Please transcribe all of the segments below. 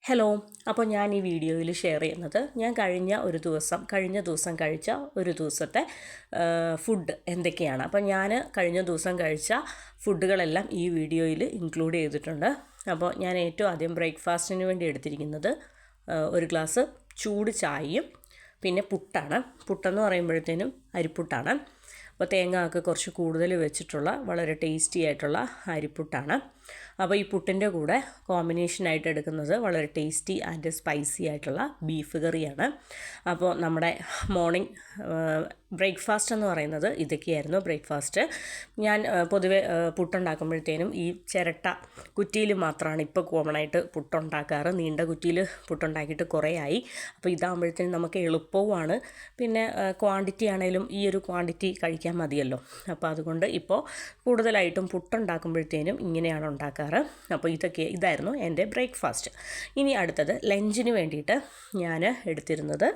Hello. അപ്പോൾ ഞാൻ ഈ വീഡിയോയിൽ ഷെയർ ചെയ്യുന്നത് ഞാൻ കഴിഞ്ഞ ദിവസം കഴിച്ച ഒരു ദിവസത്തെ ഫുഡ് എന്തൊക്കെയാണ്. അപ്പോൾ ഞാൻ കഴിഞ്ഞ ദിവസം കഴിച്ച ഫുഡുകളെല്ലാം ഈ വീഡിയോയിൽ ഇൻക്ലൂഡ് ചെയ്തിട്ടുണ്ട്. അപ്പോൾ ഞാൻ ഏറ്റവും ആദ്യം ബ്രേക്ക്ഫാസ്റ്റിന് വേണ്ടി എടുത്തിരിക്കുന്നത് ഒരു ഗ്ലാസ് ചൂട് ചായയും പിന്നെ പുട്ടാണ്. പുട്ടെന്ന് പറയുമ്പോഴത്തേനും അരിപ്പുട്ടാണ്. അപ്പോൾ തേങ്ങ ഒക്കെ കുറച്ച് കൂടുതൽ വെച്ചിട്ടുള്ള വളരെ ടേസ്റ്റി ആയിട്ടുള്ള അരിപ്പുട്ടാണ്. അപ്പോൾ ഈ പുട്ടിൻ്റെ കൂടെ കോമ്പിനേഷനായിട്ട് എടുക്കുന്നത് വളരെ ടേസ്റ്റി ആൻഡ് സ്പൈസി ആയിട്ടുള്ള ബീഫ് കറിയാണ്. അപ്പോൾ നമ്മുടെ മോർണിംഗ് ബ്രേക്ക്ഫാസ്റ്റ് എന്ന് പറയുന്നത് ഇതൊക്കെയായിരുന്നു ബ്രേക്ക്ഫാസ്റ്റ്. ഞാൻ പൊതുവെ പുട്ടുണ്ടാക്കുമ്പോഴത്തേനും ഈ ചിരട്ട കുറ്റിയിൽ മാത്രമാണ് ഇപ്പോൾ കോമണായിട്ട് പുട്ടുണ്ടാക്കാറ്. നീണ്ട കുറ്റിയിൽ പുട്ടുണ്ടാക്കിയിട്ട് കുറേ ആയി. അപ്പോൾ ഇതാകുമ്പോഴത്തേനും നമുക്ക് എളുപ്പവുമാണ്, പിന്നെ ക്വാണ്ടിറ്റി ആണെങ്കിലും ഈ ഒരു ക്വാണ്ടിറ്റി കഴിക്കാൻ മതിയല്ലോ. അപ്പോൾ അതുകൊണ്ട് ഇപ്പോൾ കൂടുതലായിട്ടും പുട്ടുണ്ടാക്കുമ്പോഴത്തേനും ഇങ്ങനെയാണ് ഉണ്ടാക്കാറ്. അപ്പോൾ ഇതായിരുന്നു എൻ്റെ ബ്രേക്ക്ഫാസ്റ്റ്. ഇനി അടുത്തത് ലഞ്ചിന് വേണ്ടിയിട്ട് ഞാൻ എടുത്തിരുന്നത്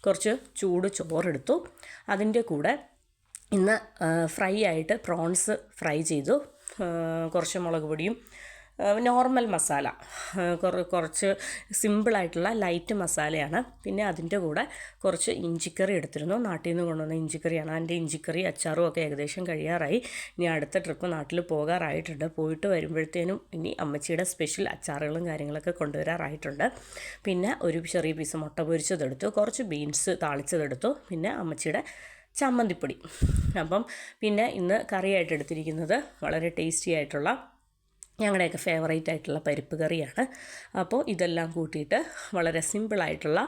കുറച്ച് ചൂട് ചോറെടുത്തു. അതിൻ്റെ കൂടെ ഇന്ന് ഫ്രൈ ആയിട്ട് പ്രോൺസ് ഫ്രൈ ചെയ്തു. കുറച്ച് മുളക് പൊടിയും നോർമൽ മസാല, കുറച്ച് സിമ്പിളായിട്ടുള്ള ലൈറ്റ് മസാലയാണ്. പിന്നെ അതിൻ്റെ കൂടെ കുറച്ച് ഇഞ്ചിക്കറി എടുത്തിരുന്നു. നാട്ടിൽ നിന്ന് കൊണ്ടുവന്ന ഇഞ്ചിക്കറിയാണ്. എൻ്റെ ഇഞ്ചിക്കറി അച്ചാറും ഒക്കെ ഏകദേശം കഴിയാറായി. ഇനി അടുത്ത ട്രിപ്പ് നാട്ടിൽ പോകാറായിട്ടുണ്ട്. പോയിട്ട് വരുമ്പോഴത്തേനും ഇനി അമ്മച്ചിയുടെ സ്പെഷ്യൽ അച്ചാറുകളും കാര്യങ്ങളൊക്കെ കൊണ്ടുവരാറായിട്ടുണ്ട്. പിന്നെ ഒരു ചെറിയ പീസ് മുട്ട പൊരിച്ചതെടുത്തു, കുറച്ച് ബീൻസ് താളിച്ചതെടുത്തു, പിന്നെ അമ്മച്ചിയുടെ ചമ്മന്തിപ്പൊടി. അപ്പം പിന്നെ ഇന്ന് കറിയായിട്ട് എടുത്തിരിക്കുന്നത് വളരെ ടേസ്റ്റി ആയിട്ടുള്ള ഞങ്ങളുടെയൊക്കെ ഫേവറേറ്റ് ആയിട്ടുള്ള പരിപ്പ് കറിയാണ്. അപ്പോൾ ഇതെല്ലാം കൂട്ടിയിട്ട് വളരെ സിമ്പിളായിട്ടുള്ള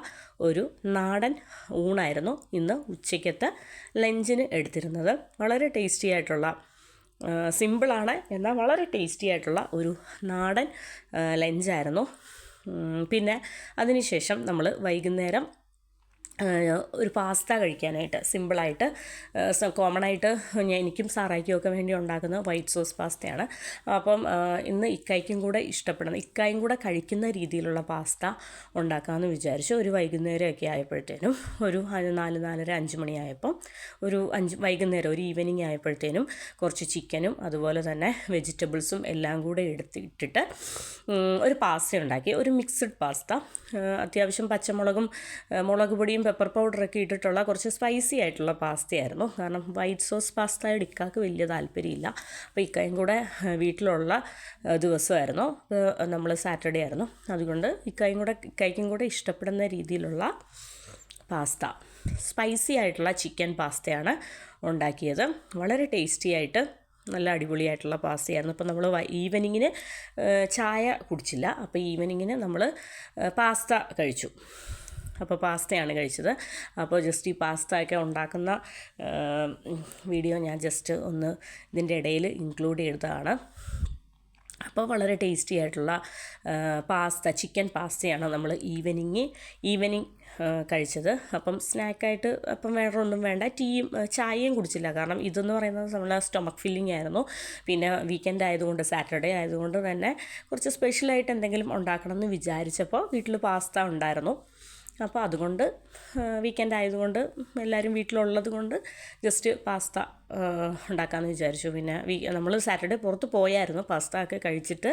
ഒരു നാടൻ ഊണായിരുന്നു ഇന്ന് ഉച്ചയ്ക്കത്തെ ലഞ്ചിന് എടുത്തിരുന്നത്. വളരെ ടേസ്റ്റി ആയിട്ടുള്ള, സിമ്പിളാണ് എന്നാൽ വളരെ ടേസ്റ്റി ആയിട്ടുള്ള ഒരു നാടൻ ലഞ്ചായിരുന്നു. പിന്നെ അതിനുശേഷം നമ്മൾ വൈകുന്നേരം ഒരു പാസ്ത കഴിക്കാനായിട്ട് സിമ്പിളായിട്ട് കോമണായിട്ട് എനിക്കും സാറായിക്കും ഒക്കെ വേണ്ടി ഉണ്ടാക്കുന്ന വൈറ്റ് സോസ് പാസ്തയാണ്. അപ്പം ഇന്ന് ഇക്കായ്ക്കും കൂടെ കഴിക്കുന്ന രീതിയിലുള്ള പാസ്ത ഉണ്ടാക്കാമെന്ന് വിചാരിച്ചു. ഒരു വൈകുന്നേരമൊക്കെ ആയപ്പോഴത്തേനും ഒരു 4-5 മണിയായപ്പം വൈകുന്നേരം ഒരു ഈവനിങ് ആയപ്പോഴത്തേനും കുറച്ച് ചിക്കനും അതുപോലെ തന്നെ വെജിറ്റബിൾസും എല്ലാം കൂടെ എടുത്തിട്ടിട്ട് ഒരു പാസ്ത ഉണ്ടാക്കി. ഒരു മിക്സ്ഡ് പാസ്ത, അത്യാവശ്യം പച്ചമുളകും മുളക് പൊടിയും പെപ്പർ പൗഡറൊക്കെ ഇട്ടിട്ടുള്ള കുറച്ച് സ്പൈസി ആയിട്ടുള്ള പാസ്തയായിരുന്നു. കാരണം വൈറ്റ് സോസ് പാസ്തയുടെ ഇക്കാക്ക് വലിയ താല്പര്യമില്ല. അപ്പോൾ ഇക്കായും കൂടെ വീട്ടിലുള്ള ദിവസമായിരുന്നു, നമ്മൾ സാറ്റർഡേ ആയിരുന്നു. അതുകൊണ്ട് ഇക്കായ്ക്കും കൂടെ ഇഷ്ടപ്പെടുന്ന രീതിയിലുള്ള പാസ്ത, സ്പൈസി ആയിട്ടുള്ള ചിക്കൻ പാസ്തയാണ് ഉണ്ടാക്കിയത്. വളരെ ടേസ്റ്റി ആയിട്ട് നല്ല അടിപൊളിയായിട്ടുള്ള പാസ്തയായിരുന്നു. അപ്പോൾ നമ്മൾ ഈവനിങ്ങിന് ചായ കുടിച്ചില്ല. അപ്പോൾ ഈവനിങ്ങിന് നമ്മൾ പാസ്ത കഴിച്ചു. അപ്പോൾ പാസ്തയാണ് കഴിച്ചത്. അപ്പോൾ ജസ്റ്റ് ഈ പാസ്തയൊക്കെ ഉണ്ടാക്കുന്ന വീഡിയോ ഞാൻ ജസ്റ്റ് ഒന്ന് ഇതിൻ്റെ ഇടയിൽ ഇൻക്ലൂഡ് ചെയ്തതാണ്. അപ്പോൾ വളരെ ടേസ്റ്റി ആയിട്ടുള്ള ചിക്കൻ പാസ്തയാണ് നമ്മൾ ഈവനിങ് കഴിച്ചത്. അപ്പം സ്നാക്കായിട്ട് അപ്പം വേറെ ഒന്നും വേണ്ട, ചായയും കുടിച്ചില്ല. കാരണം ഇതെന്ന് പറയുന്നത് നമ്മളെ സ്റ്റൊമക്ക് ഫില്ലിംഗ് ആയിരുന്നു. പിന്നെ വീക്കെൻഡ് ആയതുകൊണ്ട്, സാറ്റർഡേ ആയതുകൊണ്ട് തന്നെ കുറച്ച് സ്പെഷ്യലായിട്ട് എന്തെങ്കിലും ഉണ്ടാക്കണം എന്ന് വിചാരിച്ചപ്പോൾ വീട്ടിൽ പാസ്ത ഉണ്ടായിരുന്നു. അപ്പോൾ അതുകൊണ്ട് വീക്കെൻഡ് ആയതുകൊണ്ട് എല്ലാവരും വീട്ടിലുള്ളത് കൊണ്ട് ജസ്റ്റ് പാസ്ത ഉണ്ടാക്കാമെന്ന് വിചാരിച്ചു. പിന്നെ നമ്മൾ സാറ്റർഡേ പുറത്ത് പോയായിരുന്നു. പാസ്ത ഒക്കെ കഴിച്ചിട്ട്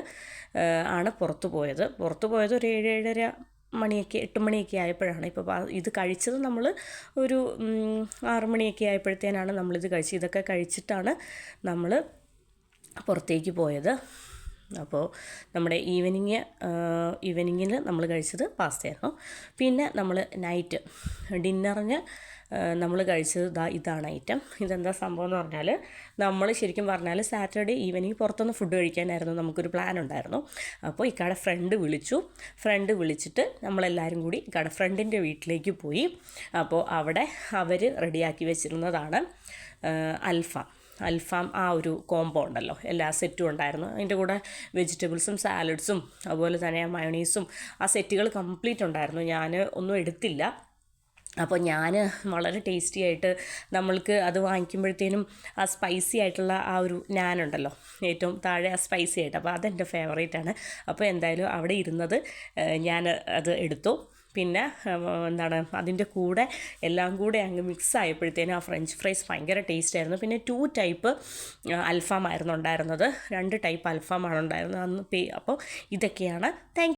ആണ് പുറത്ത് പോയത് ഒരു 7-7:30 മണിയൊക്കെ 8 മണിയൊക്കെ ആയപ്പോഴാണ്. ഇപ്പോൾ ഇത് കഴിച്ചത് നമ്മൾ ഒരു 6 മണിയൊക്കെ ആയപ്പോഴത്തേനാണ് നമ്മളിത് കഴിച്ചത്. ഇതൊക്കെ കഴിച്ചിട്ടാണ് നമ്മൾ പുറത്തേക്ക് പോയത്. അപ്പോൾ നമ്മുടെ ഈവനിങ്ങിൽ നമ്മൾ കഴിച്ചത് പാസ്തയായിരുന്നു. പിന്നെ നമ്മൾ നൈറ്റ് ഡിന്നറിന് നമ്മൾ കഴിച്ചത് ഇതാണ് ഐറ്റം. ഇതെന്താ സംഭവം എന്ന് പറഞ്ഞാൽ, നമ്മൾ ശരിക്കും പറഞ്ഞാൽ സാറ്റർഡേ ഈവനിങ് പുറത്തുനിന്ന് ഫുഡ് കഴിക്കാനായിരുന്നു നമുക്കൊരു പ്ലാൻ ഉണ്ടായിരുന്നു. അപ്പോൾ ഇക്കാടെ ഫ്രണ്ട് വിളിച്ചിട്ട് നമ്മളെല്ലാവരും കൂടി ഇക്കാടെ ഫ്രണ്ടിൻ്റെ വീട്ടിലേക്ക് പോയി. അപ്പോൾ അവിടെ അവർ റെഡിയാക്കി വെച്ചിരുന്നതാണ് അൽഫാം ആ ഒരു കോംബോ ഉണ്ടല്ലോ, എല്ലാ സെറ്റും ഉണ്ടായിരുന്നു. അതിൻ്റെ കൂടെ വെജിറ്റബിൾസും സാലഡ്സും അതുപോലെ തന്നെ മയോണീസും ആ സെറ്റുകൾ കംപ്ലീറ്റ് ഉണ്ടായിരുന്നു. ഞാൻ ഒന്നും എടുത്തില്ല. അപ്പോൾ ഞാൻ വളരെ ടേസ്റ്റി ആയിട്ട്, നമ്മൾക്ക് അത് വാങ്ങിക്കുമ്പോഴത്തേനും ആ സ്പൈസി ആയിട്ടുള്ള ആ ഒരു നാനുണ്ടല്ലോ ഏറ്റവും താഴെ, ആ സ്പൈസി ആയിട്ട്, അപ്പോൾ അതെൻ്റെ ഫേവറേറ്റാണ്. അപ്പോൾ എന്തായാലും അവിടെ ഇരുന്നത് ഞാൻ അത് എടുത്തു. പിന്നെ അതിൻ്റെ കൂടെ എല്ലാം കൂടെ അങ്ങ് മിക്സ് ആയപ്പോഴത്തേനും ആ ഫ്രഞ്ച് ഫ്രൈസ് ഭയങ്കര ടേസ്റ്റായിരുന്നു. പിന്നെ 2 ടൈപ്പ് അൽഫാമായിരുന്നു ഉണ്ടായിരുന്നത്, 2 ടൈപ്പ് അൽഫാമാണ് ഉണ്ടായിരുന്നത് അന്ന്. അപ്പോൾ ഇതൊക്കെയാണ്.